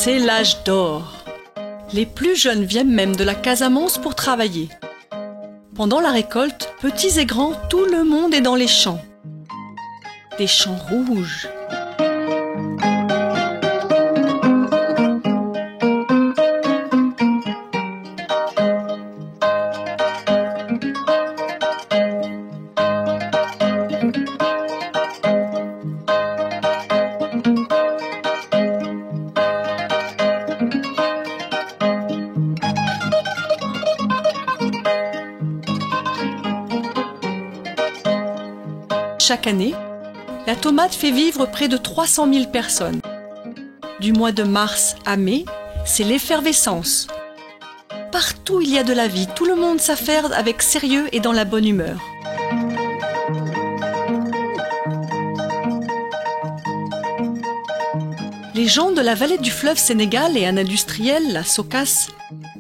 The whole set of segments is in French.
C'est l'âge d'or. Les plus jeunes viennent même de la Casamance pour travailler. Pendant la récolte, petits et grands, tout le monde est dans les champs. Des champs rouges. Chaque année, la tomate fait vivre près de 300 000 personnes. Du mois de mars à mai, c'est l'effervescence. Partout il y a de la vie, tout le monde s'affaire avec sérieux et dans la bonne humeur. Les gens de la vallée du fleuve Sénégal et un industriel, la Sokas,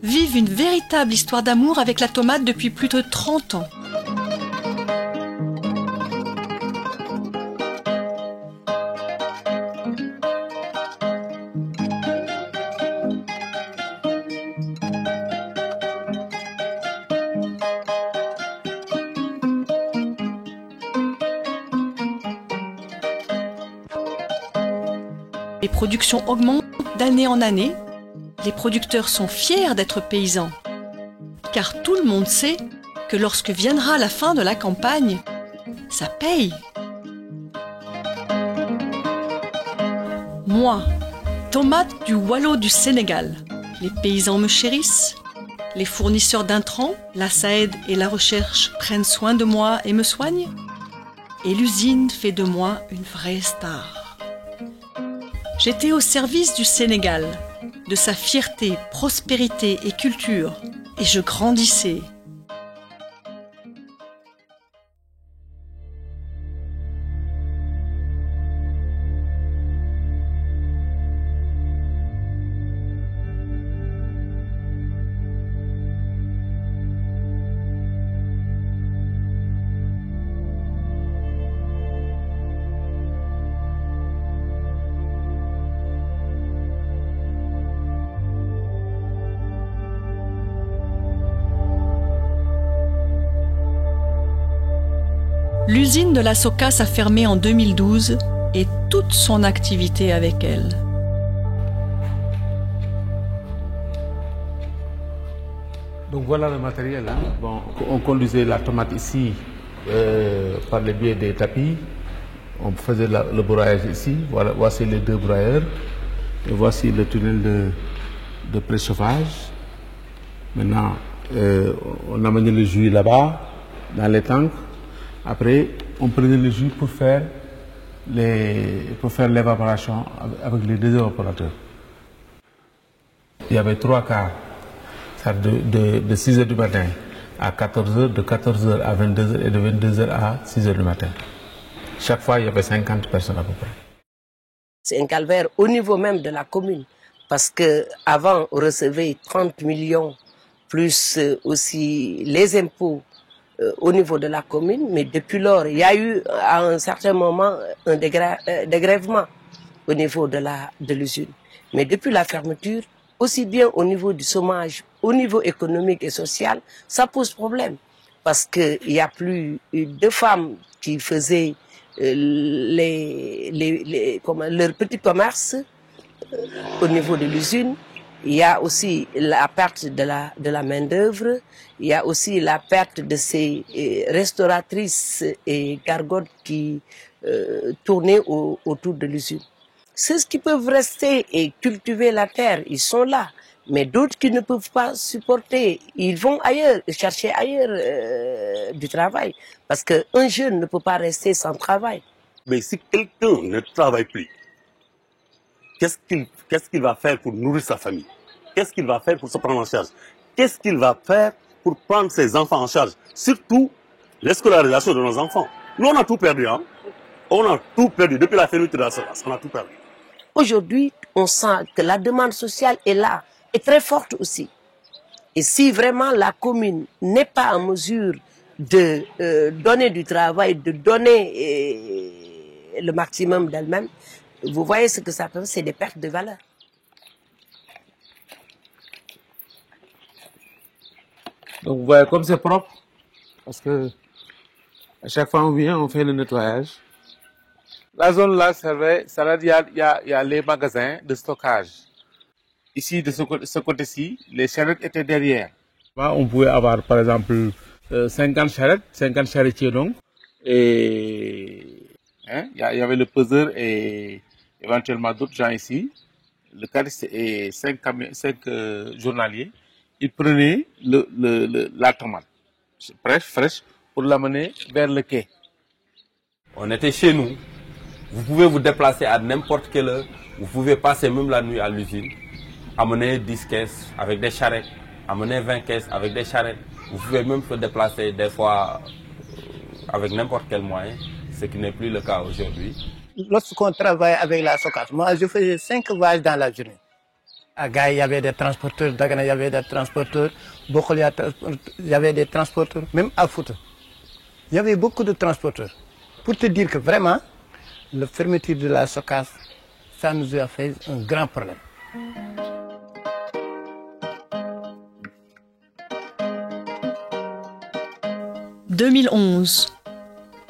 vivent une véritable histoire d'amour avec la tomate depuis plus de 30 ans. Les productions augmentent d'année en année. Les producteurs sont fiers d'être paysans. Car tout le monde sait que lorsque viendra la fin de la campagne, ça paye. Moi, tomate du Waalo du Sénégal, les paysans me chérissent. Les fournisseurs d'intrants, la SAED et la recherche prennent soin de moi et me soignent. Et l'usine fait de moi une vraie star. J'étais au service du Sénégal, de sa fierté, prospérité et culture, et je grandissais. L'usine de la Sokas a fermé en 2012 et toute son activité avec elle. Donc voilà le matériel. Hein. Bon, on conduisait la tomate ici par le biais des tapis. On faisait le broyage ici. Voilà, voici les deux broyeurs. Et voici le tunnel de préchauffage. Maintenant, on amenait le jus là-bas, dans les tanks. Après, on prenait le jus pour faire l'évaporation avec les deux évaporateurs. Il y avait 3 quarts, de 6 h du matin à 14 h, de 14 h à 22 h et de 22 h à 6 h du matin. Chaque fois, il y avait 50 personnes à peu près. C'est un calvaire au niveau même de la commune, parce qu'avant, on recevait 30 millions, plus aussi les impôts au niveau de la commune, mais depuis lors, il y a eu à un certain moment un dégrèvement au niveau de l'usine. Mais depuis la fermeture, aussi bien au niveau du chômage, au niveau économique et social, ça pose problème. Parce qu'il n'y a plus de femmes qui faisaient leur petit commerce au niveau de l'usine. Il y a aussi la perte de la main-d'œuvre, il y a aussi la perte de ces restauratrices et gargotes qui tournaient autour de l'usine. Ceux qui peuvent rester et cultiver la terre, ils sont là. Mais d'autres qui ne peuvent pas supporter, ils vont ailleurs, chercher ailleurs du travail. Parce qu'un jeune ne peut pas rester sans travail. Mais si quelqu'un ne travaille plus, qu'est-ce qu'il va faire pour nourrir sa famille? Qu'est-ce qu'il va faire pour se prendre en charge? Qu'est-ce qu'il va faire pour prendre ses enfants en charge? Surtout l'escolarisation de nos enfants. Nous, on a tout perdu. Hein? On a tout perdu. Depuis la fermeture de la Sokas, on a tout perdu. Aujourd'hui, on sent que la demande sociale est là, est très forte aussi. Et si vraiment la commune n'est pas en mesure de donner du travail, de donner le maximum d'elle-même, vous voyez ce que ça fait, c'est des pertes de valeur. Donc vous voyez comme c'est propre, parce que à chaque fois on vient, on fait le nettoyage. La zone là, il y a les magasins de stockage. Ici, de ce côté-ci, les charrettes étaient derrière. On pouvait avoir par exemple 50 charrettes, 50 charretiers donc. Et il y avait le peseur et éventuellement d'autres gens ici. Le cariste et 5 journaliers. Ils prenaient la tomate fraîche pour l'amener vers le quai. On était chez nous. Vous pouvez vous déplacer à n'importe quelle heure. Vous pouvez passer même la nuit à l'usine. Amener 10 caisses avec des charrettes. Amener 20 caisses avec des charrettes. Vous pouvez même se déplacer des fois avec n'importe quel moyen, ce qui n'est plus le cas aujourd'hui. Lorsqu'on travaille avec la SOCAS, moi je faisais 5 voyages dans la journée. À Gaï, il y avait des transporteurs, Dagana, il y avait des transporteurs, Bokol, il y avait des transporteurs, même à Fouta. Il y avait beaucoup de transporteurs. Pour te dire que vraiment, la fermeture de la SOCAS, ça nous a fait un grand problème. « 2011,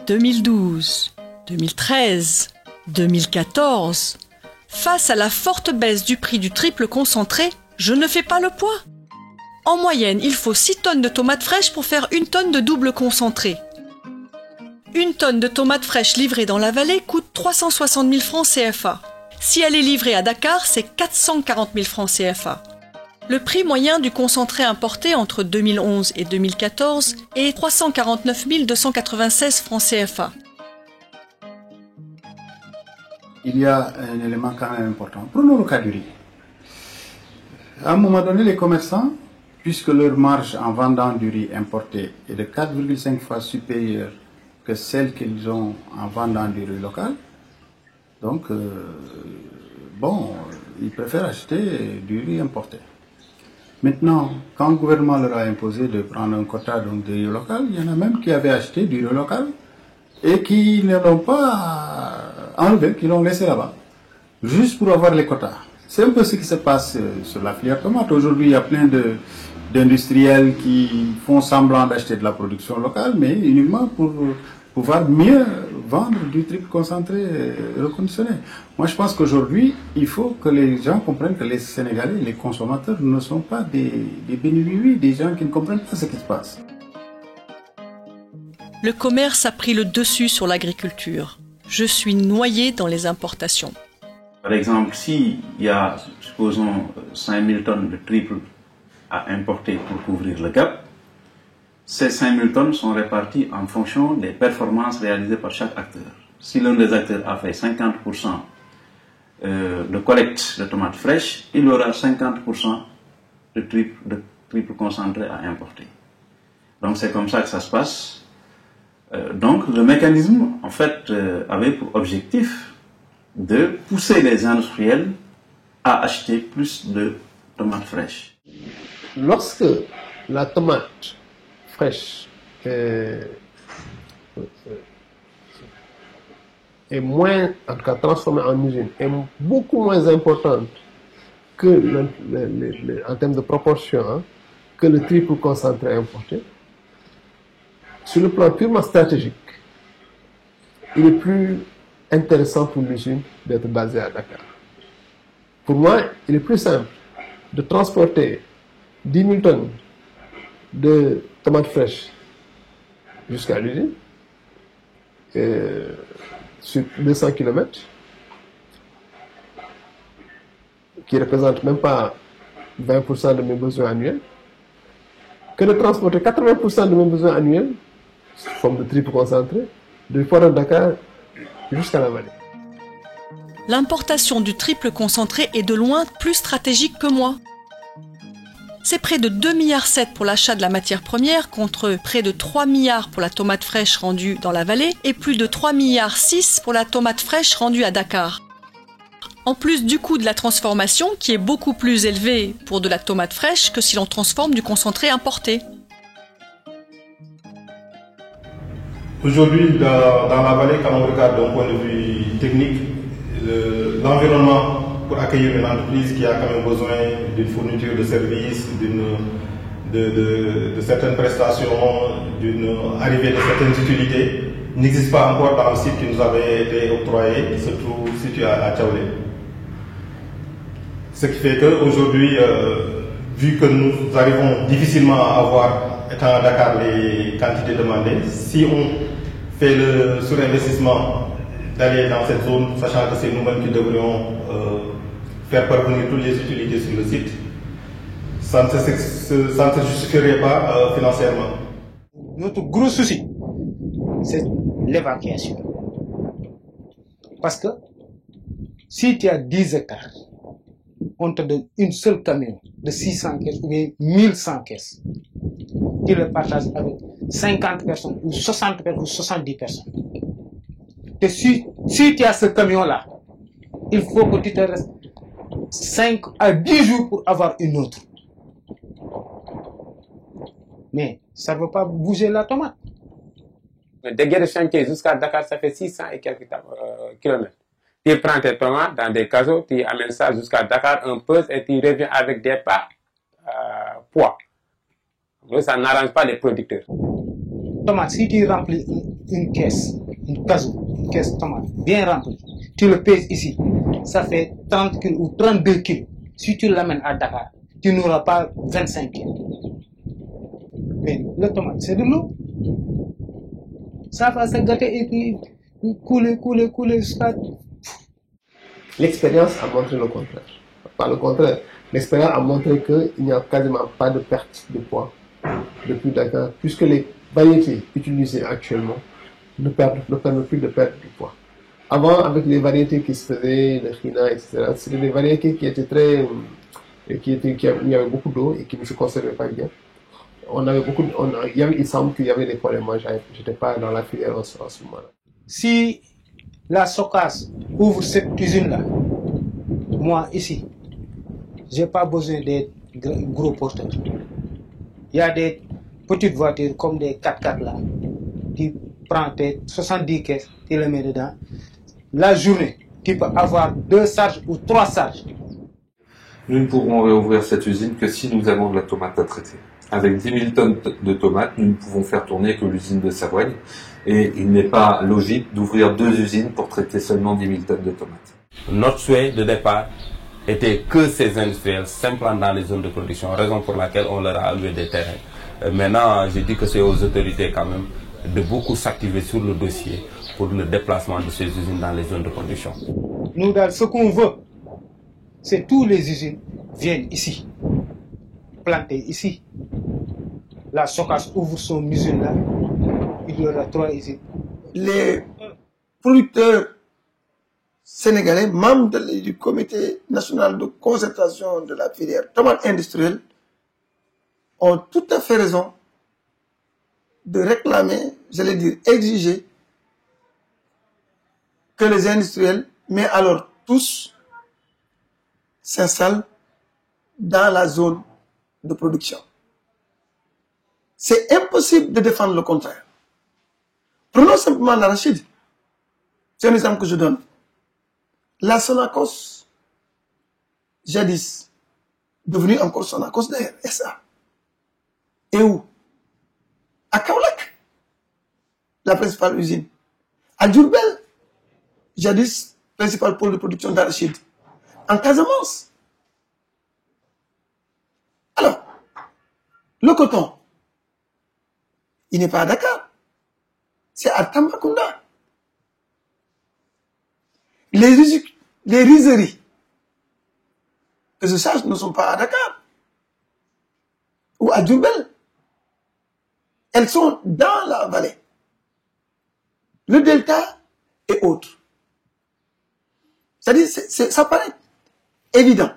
2012, 2013, 2014... Face à la forte baisse du prix du triple concentré, je ne fais pas le poids. En moyenne, il faut 6 tonnes de tomates fraîches pour faire 1 tonne de double concentré. 1 tonne de tomates fraîches livrée dans la vallée coûte 360 000 francs CFA. Si elle est livrée à Dakar, c'est 440 000 francs CFA. Le prix moyen du concentré importé entre 2011 et 2014 est 349 296 francs CFA. Il y a un élément quand même important. Prenons le cas du riz. À un moment donné, les commerçants, puisque leur marge en vendant du riz importé est de 4,5 fois supérieure que celle qu'ils ont en vendant du riz local, donc, ils préfèrent acheter du riz importé. Maintenant, quand le gouvernement leur a imposé de prendre un quota donc, de riz local, il y en a même qui avaient acheté du riz local et qui ne l'ont pas enlevé, qui l'ont laissé là-bas, juste pour avoir les quotas. C'est un peu ce qui se passe sur la filière tomate. Aujourd'hui, il y a plein d'industriels qui font semblant d'acheter de la production locale, mais uniquement pour pouvoir mieux vendre du triple concentré reconditionné. Moi, je pense qu'aujourd'hui, il faut que les gens comprennent que les Sénégalais, les consommateurs, ne sont pas des bénéficiaires, des gens qui ne comprennent pas ce qui se passe. Le commerce a pris le dessus sur l'agriculture. Je suis noyé dans les importations. Par exemple, s'il y a, supposons, 5000 tonnes de triple à importer pour couvrir le gap, ces 5000 tonnes sont réparties en fonction des performances réalisées par chaque acteur. Si l'un des acteurs a fait 50% de collecte de tomates fraîches, il aura 50% de triple concentré à importer. Donc c'est comme ça que ça se passe. Donc le mécanisme, en fait, avait pour objectif de pousser les industriels à acheter plus de tomates fraîches. Lorsque la tomate fraîche est moins, en tout cas transformée en usine, est beaucoup moins importante que en termes de proportion, hein, que le triple concentré importé, sur le plan purement stratégique, il est plus intéressant pour l'usine d'être basée à Dakar. Pour moi, il est plus simple de transporter 10 000 tonnes de tomates fraîches jusqu'à l'usine, sur 200 km, qui ne représente même pas 20% de mes besoins annuels, que de transporter 80% de mes besoins annuels, sous forme de triple concentré, du port de Dakar jusqu'à la vallée. L'importation du triple concentré est de loin plus stratégique que moi. C'est près de 2,7 milliards pour l'achat de la matière première contre près de 3 milliards pour la tomate fraîche rendue dans la vallée et plus de 3,6 milliards pour la tomate fraîche rendue à Dakar. En plus du coût de la transformation qui est beaucoup plus élevé pour de la tomate fraîche que si l'on transforme du concentré importé. Aujourd'hui, dans la vallée, quand on regarde d'un point de vue technique, l'environnement pour accueillir une entreprise qui a quand même besoin d'une fourniture de services, de certaines prestations, d'une arrivée de certaines utilités n'existe pas encore dans le site qui nous avait été octroyé, qui se trouve situé à Tchaoulé. Ce qui fait qu'aujourd'hui, vu que nous arrivons difficilement à avoir, étant à Dakar, les quantités demandées, si on fait le surinvestissement d'aller dans cette zone, sachant que c'est nous-mêmes qui devrions faire parvenir toutes les utilités sur le site, ça ne se justifierait pas financièrement. Notre gros souci, c'est l'évacuation. Parce que si tu as 10 hectares, on te donne une seule camion de 600 caisses ou bien 1100 caisses. Tu le partages avec 50 personnes ou 60 personnes ou 70 personnes. Et si tu as ce camion-là, il faut que tu te restes 5 à 10 jours pour avoir une autre. Mais ça ne veut pas bouger la tomate. De Guéret Chantier jusqu'à Dakar, ça fait 600 et quelques kilomètres. Tu prends tes tomates dans des caseaux, tu amènes ça jusqu'à Dakar, un peu, et tu reviens avec des poids. Donc ça n'arrange pas les producteurs. Tomate, si tu remplis une caisse, une caisse tomate bien remplie, tu le pèses ici, ça fait 30 kg ou 32 kg. Si tu l'amènes à Dakar, tu n'auras pas 25 kg. Mais le tomate, c'est de l'eau. Ça va se gâter et puis couler jusqu'à... L'expérience a montré le contraire. Pas le contraire. L'expérience a montré qu'il n'y a quasiment pas de perte de poids depuis Dakar, puisque les variétés utilisées actuellement ne permettent plus de perdre du poids. Avant, avec les variétés qui se faisaient, le Khina, etc., c'était des variétés qui étaient très... il y avait beaucoup d'eau et qui ne se conservaient pas bien. Il semble qu'il y avait des problèmes. Moi, je n'étais pas dans la filière en ce moment-là. Si la SOCAS ouvre cette usine-là, moi, ici, je n'ai pas besoin d'être gros porteur. Il y a des petites voitures comme des 4x4 là. Tu prends tes 70 caisses, tu les mets dedans. La journée, tu peux avoir 2 charges ou 3 charges. Nous ne pourrons réouvrir cette usine que si nous avons de la tomate à traiter. Avec 10 000 tonnes de tomates, nous ne pouvons faire tourner que l'usine de Savoie. Et il n'est pas logique d'ouvrir 2 usines pour traiter seulement 10 000 tonnes de tomates. Notre souhait de départ était que ces industriels s'implantent dans les zones de production, raison pour laquelle on leur a alloué des terrains. Maintenant, je dis que c'est aux autorités quand même de beaucoup s'activer sur le dossier pour le déplacement de ces usines dans les zones de production. Nous, ce qu'on veut, c'est que toutes les usines viennent ici, plantées ici. La SOCAS ouvre son usine là, il y aura 3 usines. Les producteurs sénégalais, membres du comité national de concertation de la filière tomate industrielle, ont tout à fait raison de réclamer, j'allais dire exiger, que les industriels, mais alors tous, s'installent dans la zone de production. C'est impossible de défendre le contraire. Prenons simplement l'arachide. C'est un exemple que je donne. La Sonacos, jadis, devenue encore Sonacos d'ailleurs, SA. Et où? À Kaolack, la principale usine. À Diourbel, jadis, principal pôle de production d'arachide. En Casamance. Alors, le coton, il n'est pas à Dakar. C'est à Tambacounda. Les rizeries que je sache ne sont pas à Dakar ou à Diourbel. Elles sont dans la vallée, le delta et autres. C'est-à-dire, ça paraît évident.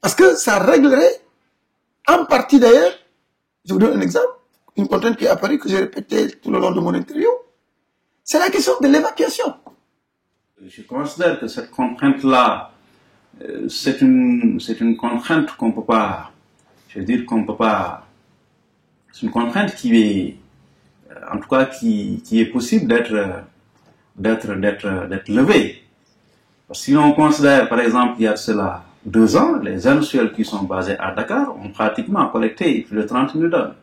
Parce que ça réglerait, en partie d'ailleurs, je vous donne un exemple, une contrainte qui est apparue, que j'ai répétée tout le long de mon interview, c'est la question de l'évacuation. Je considère que cette contrainte-là, c'est une contrainte qu'on ne peut pas, je veux dire qu'on ne peut pas, c'est une contrainte qui est, en tout cas, qui est possible d'être levée. Parce que si on considère, par exemple, il y a cela 2 ans, les industriels qui sont basés à Dakar ont pratiquement collecté plus de 30 000 tonnes.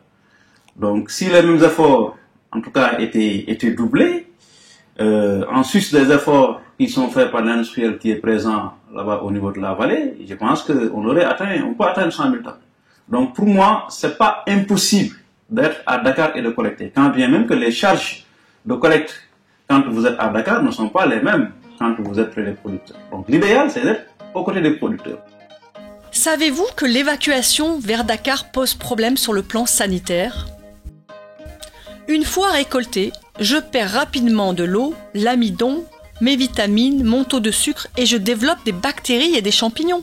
Donc, si les mêmes efforts, en tout cas, étaient doublés, en sus des efforts qui sont faits par l'industriel qui est présent là-bas au niveau de la vallée, je pense qu'on peut atteindre 100 000 tonnes. Donc, pour moi, c'est pas impossible d'être à Dakar et de collecter. Quand bien même que les charges de collecte, quand vous êtes à Dakar, ne sont pas les mêmes quand vous êtes près des producteurs. Donc, l'idéal, c'est d'être aux côtés des producteurs. Savez-vous que l'évacuation vers Dakar pose problème sur le plan sanitaire ? Une fois récolté, je perds rapidement de l'eau, l'amidon, mes vitamines, mon taux de sucre et je développe des bactéries et des champignons.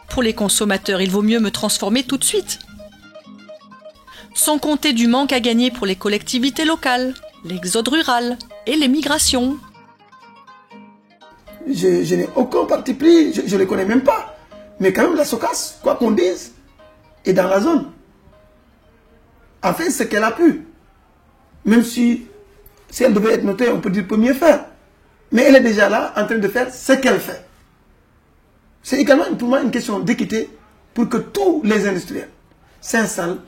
Pour les consommateurs, il vaut mieux me transformer tout de suite. Sans compter du manque à gagner pour les collectivités locales, l'exode rural et les migrations. Je n'ai aucun parti pris, je ne les connais même pas. Mais quand même, la SOCAS, quoi qu'on dise, est dans la zone. A fait ce qu'elle a pu. Même si elle devait être notée, on peut dire peut mieux faire. Mais elle est déjà là, en train de faire ce qu'elle fait. C'est également pour moi une question d'équité pour que tous les industriels s'installent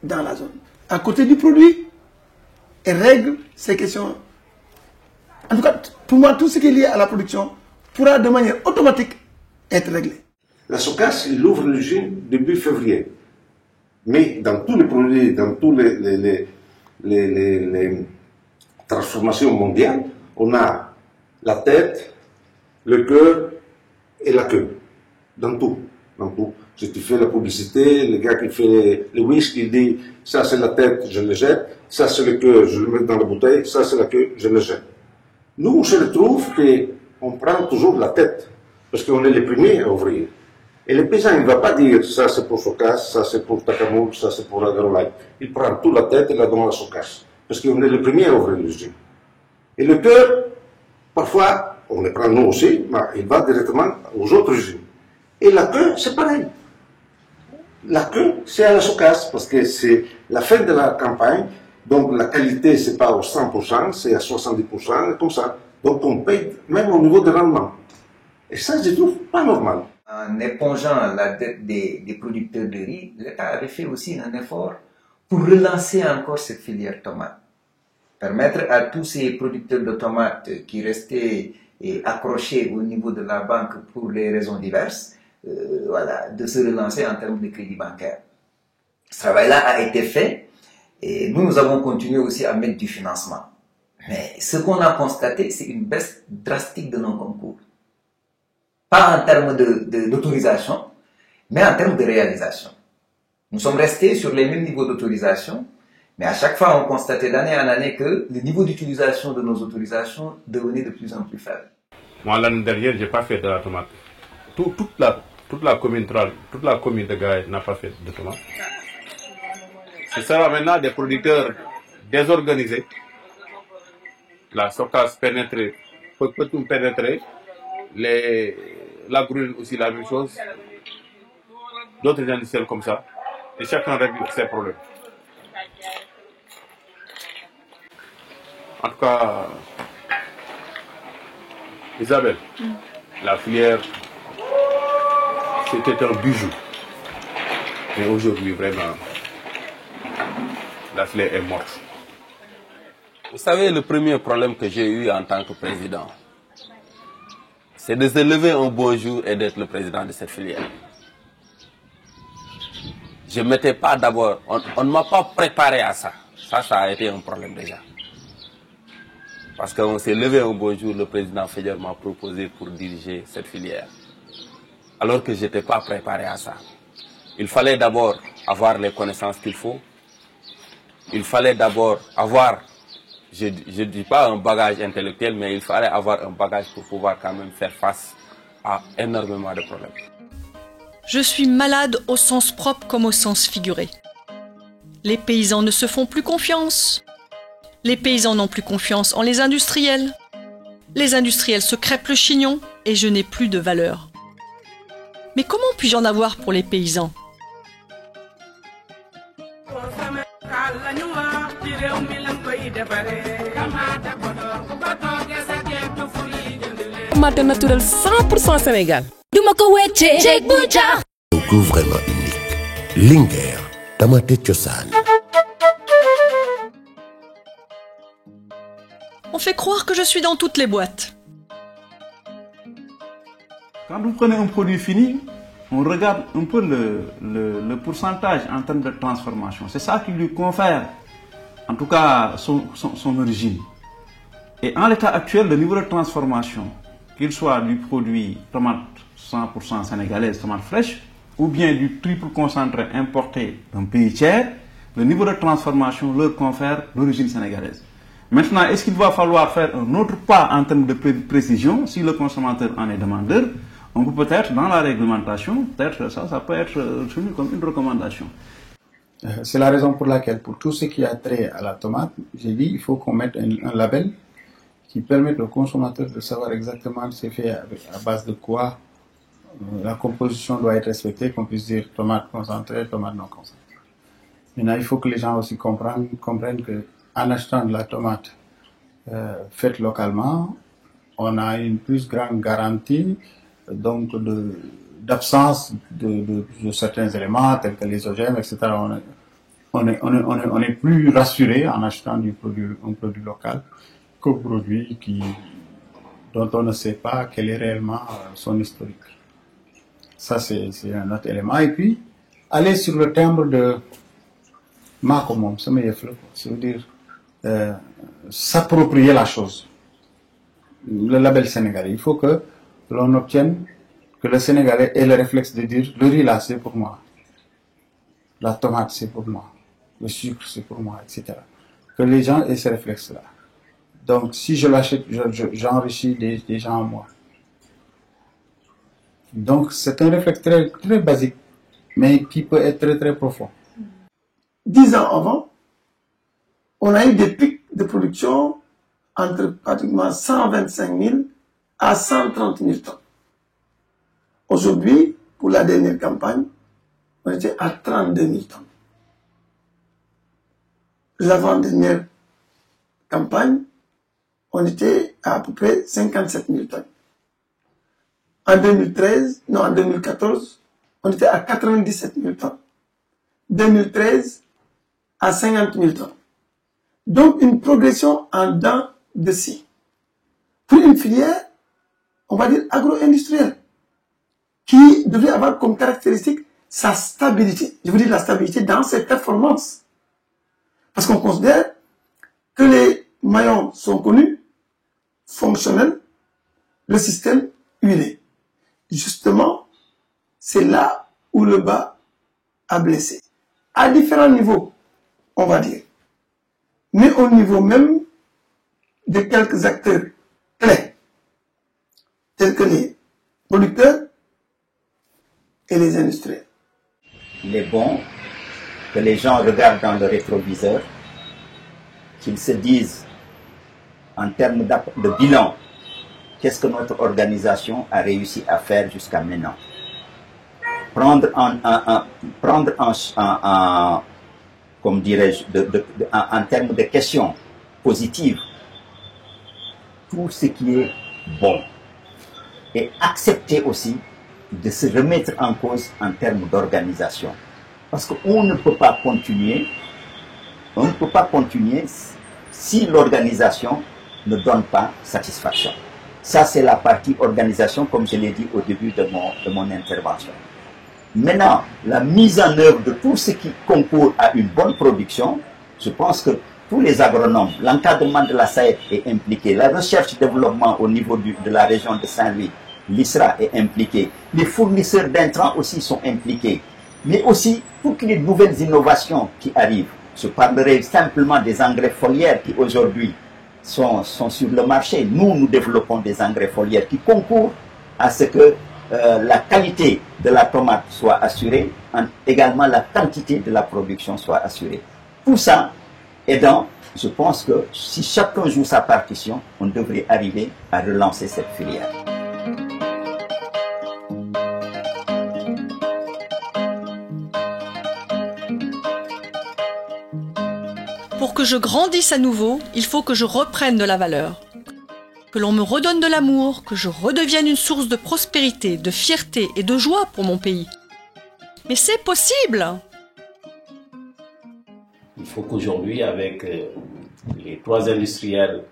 dans la zone, à côté du produit, et règlent ces questions. En tout cas, pour moi, tout ce qui est lié à la production pourra de manière automatique être réglé. La SOCAS, il ouvre l'usine début février. Mais dans tous les produits, dans tous les transformations mondiales, on a la tête, le cœur et la queue. Dans tout. Dans tout. Si tu fais la publicité, le gars qui fait le whisky, il dit ça c'est la tête, je le jette, ça c'est le cœur, je le mets dans la bouteille, ça c'est la queue, je le jette. Nous, on se retrouve qu'on prend toujours la tête, parce qu'on est les premiers à ouvrir. Et le paysan, il ne va pas dire ça c'est pour Socas, ça c'est pour Takamou, ça c'est pour Agrolife. Il prend toute la tête et la donne à Socas, parce qu'on est les premiers à ouvrir l'usine. Et le cœur, parfois, on le prend nous aussi, mais il va directement aux autres usines. Et la queue, c'est pareil. La queue, c'est à la Socas, parce que c'est la fin de la campagne, donc la qualité, c'est pas au 100%, c'est à 70%, comme ça. Donc on paye même au niveau de rendement. Et ça, je trouve pas normal. En épongeant la dette des producteurs de riz, l'État avait fait aussi un effort pour relancer encore cette filière tomate. Permettre à tous ces producteurs de tomates qui restaient accrochés au niveau de la banque pour les raisons diverses, de se relancer en termes de crédit bancaire. Ce travail-là a été fait et nous avons continué aussi à mettre du financement. Mais ce qu'on a constaté, c'est une baisse drastique de nos concours. Pas en termes d'autorisation, mais en termes de réalisation. Nous sommes restés sur les mêmes niveaux d'autorisation, mais à chaque fois on constatait d'année en année que le niveau d'utilisation de nos autorisations devenait de plus en plus faible. Moi l'année dernière, je n'ai pas fait de la tomate. Toute la commune de Gaïa n'a pas fait de tomate. Ce sera maintenant des producteurs désorganisés. La SOCAS peut tout pénétrer. La brûle aussi la même chose. D'autres industriels comme ça. Et chacun règle ses problèmes. En tout cas, Isabelle, la filière, c'était un bijou. Mais aujourd'hui, vraiment, la filière est morte. Vous savez, le premier problème que j'ai eu en tant que président, c'est de se lever un beau jour et d'être le président de cette filière. Je ne m'étais pas d'abord, on ne m'a pas préparé à ça. Ça a été un problème déjà. Parce qu'on s'est levé un beau jour, le président Fédère m'a proposé pour diriger cette filière. Alors que je n'étais pas préparé à ça. Il fallait d'abord avoir les connaissances qu'il faut. Il fallait d'abord avoir, je ne dis pas un bagage intellectuel, mais il fallait avoir un bagage pour pouvoir quand même faire face à énormément de problèmes. Je suis malade au sens propre comme au sens figuré. Les paysans ne se font plus confiance. Les paysans n'ont plus confiance en les industriels. Les industriels se crêpent le chignon et je n'ai plus de valeur. Mais comment puis-je en avoir pour les paysans ? Tomate naturel 100% Sénégal. duma Un goût vraiment unique. Linguère, Tamaate Cosaan. On fait croire que je suis dans toutes les boîtes. Quand vous prenez un produit fini, on regarde un peu le pourcentage en termes de transformation. C'est ça qui lui confère, en tout cas, son origine. Et en l'état actuel, le niveau de transformation, qu'il soit du produit tomate 100% sénégalaise, tomate fraîche, ou bien du triple concentré importé d'un pays tiers, le niveau de transformation leur confère l'origine sénégalaise. Maintenant, est-ce qu'il va falloir faire un autre pas en termes de précision si le consommateur en est demandeur? On peut peut-être, dans la réglementation, peut-être ça peut être soumis comme une recommandation. C'est la raison pour laquelle, pour tout ce qui a trait à la tomate, j'ai dit qu'il faut qu'on mette un label qui permette au consommateur de savoir exactement c'est fait à base de quoi la composition doit être respectée, qu'on puisse dire tomate concentrée, tomate non concentrée. Maintenant, il faut que les gens aussi comprennent qu'en achetant de la tomate faite localement, on a une plus grande garantie donc d'absence de certains éléments tels que les OGM, etc. On est plus rassuré en achetant un produit local qu'un produit dont on ne sait pas quel est réellement son historique. Ça, c'est un autre élément. Et puis, aller sur le timbre de Makomom, ça veut dire s'approprier la chose. Le label sénégalais, il faut que l'on obtienne que le Sénégalais ait le réflexe de dire le riz là c'est pour moi, la tomate c'est pour moi, le sucre c'est pour moi, etc. Que les gens aient ce réflexe là. Donc si je l'achète, j'enrichis des gens en moi. Donc c'est un réflexe très, très basique, mais qui peut être très très profond. 10 ans avant, on a eu des pics de production entre pratiquement 125 000 à 130 000 tonnes. Aujourd'hui, pour la dernière campagne, on était à 32 000 tonnes. L'avant-dernière campagne, on était à peu près 57 000 tonnes. En 2014, on était à 97 000 tonnes. 2013, à 50 000 tonnes. Donc, une progression en dents de scie. Pour une filière, on va dire agro-industrielle, qui devrait avoir comme caractéristique sa stabilité. Je veux dire la stabilité dans ses performances. Parce qu'on considère que les maillons sont connus, fonctionnels, le système huilé. Justement, c'est là où le bas a blessé. À différents niveaux, on va dire. Mais au niveau même de quelques acteurs clés, tels que les producteurs et les industriels. Il est bon que les gens regardent dans le rétroviseur, qu'ils se disent en termes de bilan, qu'est-ce que notre organisation a réussi à faire jusqu'à maintenant. Prendre comme dirais-je, en termes de questions positives, tout ce qui est bon. Et accepter aussi de se remettre en cause en termes d'organisation. Parce qu'on ne peut pas continuer, si l'organisation ne donne pas satisfaction. Ça, c'est la partie organisation, comme je l'ai dit au début de mon intervention. Maintenant, la mise en œuvre de tout ce qui concourt à une bonne production, je pense que tous les agronomes, l'encadrement de la SAED est impliqué, la recherche-développement au niveau de la région de Saint-Louis, l'ISRA est impliqué, les fournisseurs d'intrants aussi sont impliqués, mais aussi toutes les nouvelles innovations qui arrivent. Je parlerai simplement des engrais foliaires qui aujourd'hui sont sur le marché. Nous développons des engrais foliaires qui concourent à ce que la qualité de la tomate soit assurée, également la quantité de la production soit assurée. Tout ça aidant, je pense que si chacun joue sa partition, on devrait arriver à relancer cette filière. Pour que je grandisse à nouveau, il faut que je reprenne de la valeur. que l'on me redonne de l'amour, que je redevienne une source de prospérité, de fierté et de joie pour mon pays. Mais c'est possible! Il faut qu'aujourd'hui, avec les 3 industriels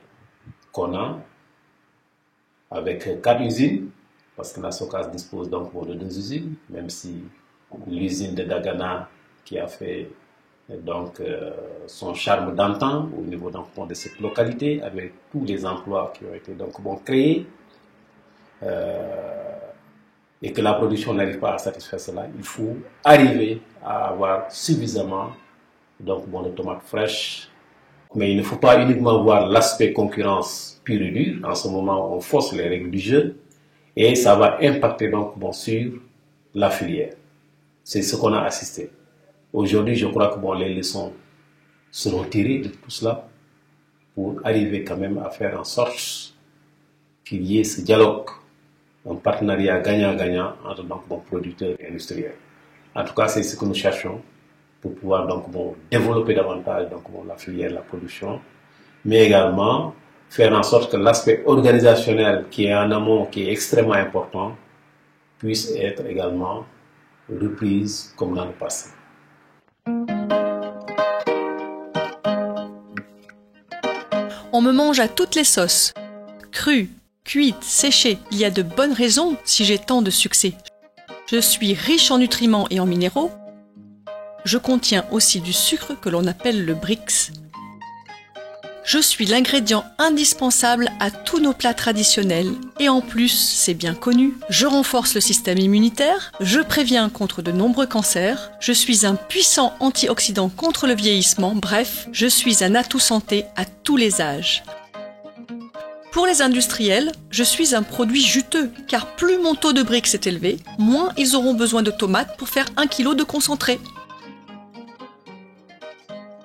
qu'on a, avec 4 usines, parce que la SOCAS dispose donc de 2 usines, même si l'usine de Dagana qui a fait donc son charme d'antan au niveau donc, de cette localité, avec tous les emplois qui ont été donc créés, et que la production n'arrive pas à satisfaire cela, il faut arriver à avoir suffisamment donc, de tomates fraîches. Mais il ne faut pas uniquement voir l'aspect concurrence pure et dure. En ce moment, on force les règles du jeu et ça va impacter donc sur la filière. C'est ce qu'on a assisté. Aujourd'hui, je crois que les leçons seront tirées de tout cela pour arriver quand même à faire en sorte qu'il y ait ce dialogue, un partenariat gagnant-gagnant entre donc, producteurs et industriels. En tout cas, c'est ce que nous cherchons pour pouvoir donc, développer davantage donc, la filière, la production, mais également faire en sorte que l'aspect organisationnel qui est en amont, qui est extrêmement important, puisse être également reprise comme dans le passé. On me mange à toutes les sauces. Crue, cuite, séchée. Il y a de bonnes raisons si j'ai tant de succès. Je suis riche en nutriments et en minéraux. Je contiens aussi du sucre que l'on appelle le Brix. Je suis l'ingrédient indispensable à tous nos plats traditionnels et en plus, c'est bien connu, je renforce le système immunitaire, je préviens contre de nombreux cancers, je suis un puissant antioxydant contre le vieillissement, bref, je suis un atout santé à tous les âges. Pour les industriels, je suis un produit juteux, car plus mon taux de Brix est élevé, moins ils auront besoin de tomates pour faire 1 kg de concentré.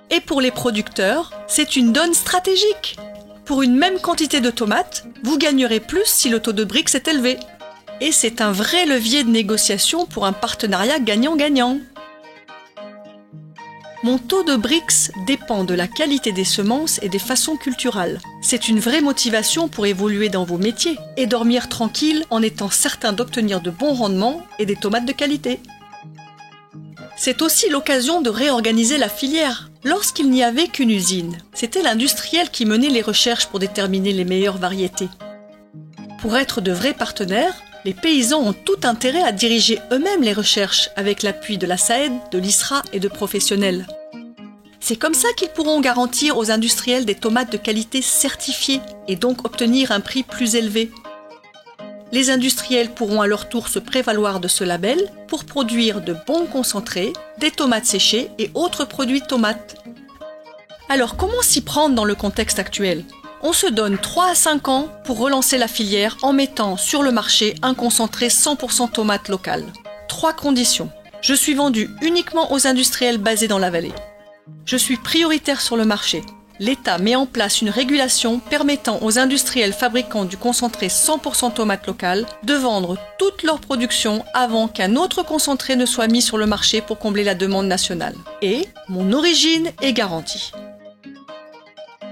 Et pour les producteurs, c'est une donne stratégique. Pour une même quantité de tomates, vous gagnerez plus si le taux de Brix est élevé. Et c'est un vrai levier de négociation pour un partenariat gagnant-gagnant. Mon taux de Brix dépend de la qualité des semences et des façons culturales. C'est une vraie motivation pour évoluer dans vos métiers et dormir tranquille en étant certain d'obtenir de bons rendements et des tomates de qualité. C'est aussi l'occasion de réorganiser la filière. Lorsqu'il n'y avait qu'une usine, c'était l'industriel qui menait les recherches pour déterminer les meilleures variétés. Pour être de vrais partenaires, les paysans ont tout intérêt à diriger eux-mêmes les recherches avec l'appui de la SAED, de l'ISRA et de professionnels. C'est comme ça qu'ils pourront garantir aux industriels des tomates de qualité certifiées et donc obtenir un prix plus élevé. Les industriels pourront à leur tour se prévaloir de ce label pour produire de bons concentrés, des tomates séchées et autres produits de tomates. Alors comment s'y prendre dans le contexte actuel ? On se donne 3 à 5 ans pour relancer la filière en mettant sur le marché un concentré 100% tomates locales. 3 conditions. Je suis vendu uniquement aux industriels basés dans la vallée. Je suis prioritaire sur le marché. L'État met en place une régulation permettant aux industriels fabricants du concentré 100% tomates locales de vendre toute leur production avant qu'un autre concentré ne soit mis sur le marché pour combler la demande nationale. Et mon origine est garantie.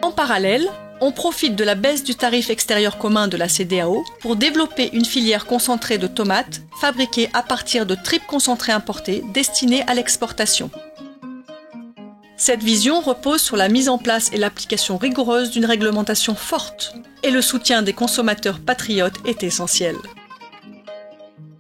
En parallèle, on profite de la baisse du tarif extérieur commun de la CEDEAO pour développer une filière concentrée de tomates fabriquée à partir de tripes concentrées importées destinées à l'exportation. Cette vision repose sur la mise en place et l'application rigoureuse d'une réglementation forte, et le soutien des consommateurs patriotes est essentiel.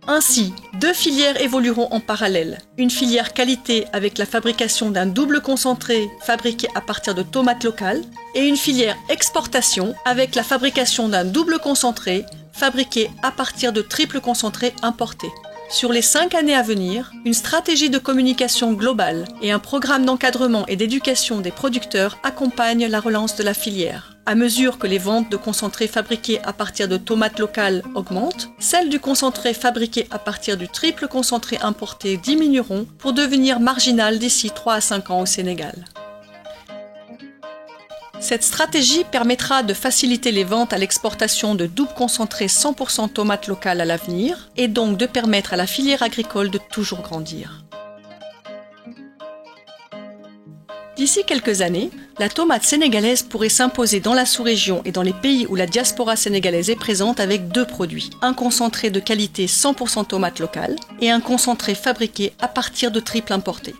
Ainsi, 2 filières évolueront en parallèle. Une filière qualité avec la fabrication d'un double concentré fabriqué à partir de tomates locales, et une filière exportation avec la fabrication d'un double concentré fabriqué à partir de triple concentrés importés. Sur les 5 années à venir, une stratégie de communication globale et un programme d'encadrement et d'éducation des producteurs accompagnent la relance de la filière. À mesure que les ventes de concentrés fabriqués à partir de tomates locales augmentent, celles du concentré fabriqué à partir du triple concentré importé diminueront pour devenir marginales d'ici 3 à 5 ans au Sénégal. Cette stratégie permettra de faciliter les ventes à l'exportation de doubles concentrés 100% tomates locales à l'avenir et donc de permettre à la filière agricole de toujours grandir. D'ici quelques années, la tomate sénégalaise pourrait s'imposer dans la sous-région et dans les pays où la diaspora sénégalaise est présente avec 2 produits. Un concentré de qualité 100% tomate locale et un concentré fabriqué à partir de triples importés.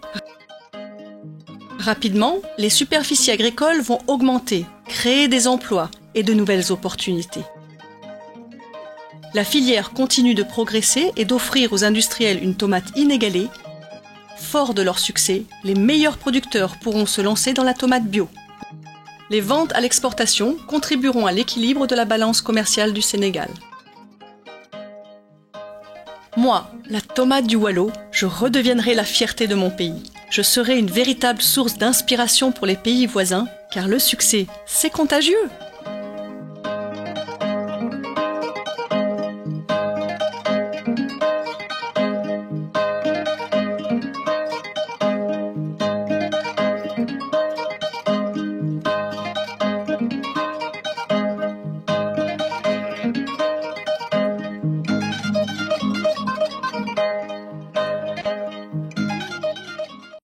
Rapidement, les superficies agricoles vont augmenter, créer des emplois et de nouvelles opportunités. La filière continue de progresser et d'offrir aux industriels une tomate inégalée. Forts de leur succès, les meilleurs producteurs pourront se lancer dans la tomate bio. Les ventes à l'exportation contribueront à l'équilibre de la balance commerciale du Sénégal. Moi, la tomate du Waalo, je redeviendrai la fierté de mon pays. Je serai une véritable source d'inspiration pour les pays voisins, car le succès, c'est contagieux.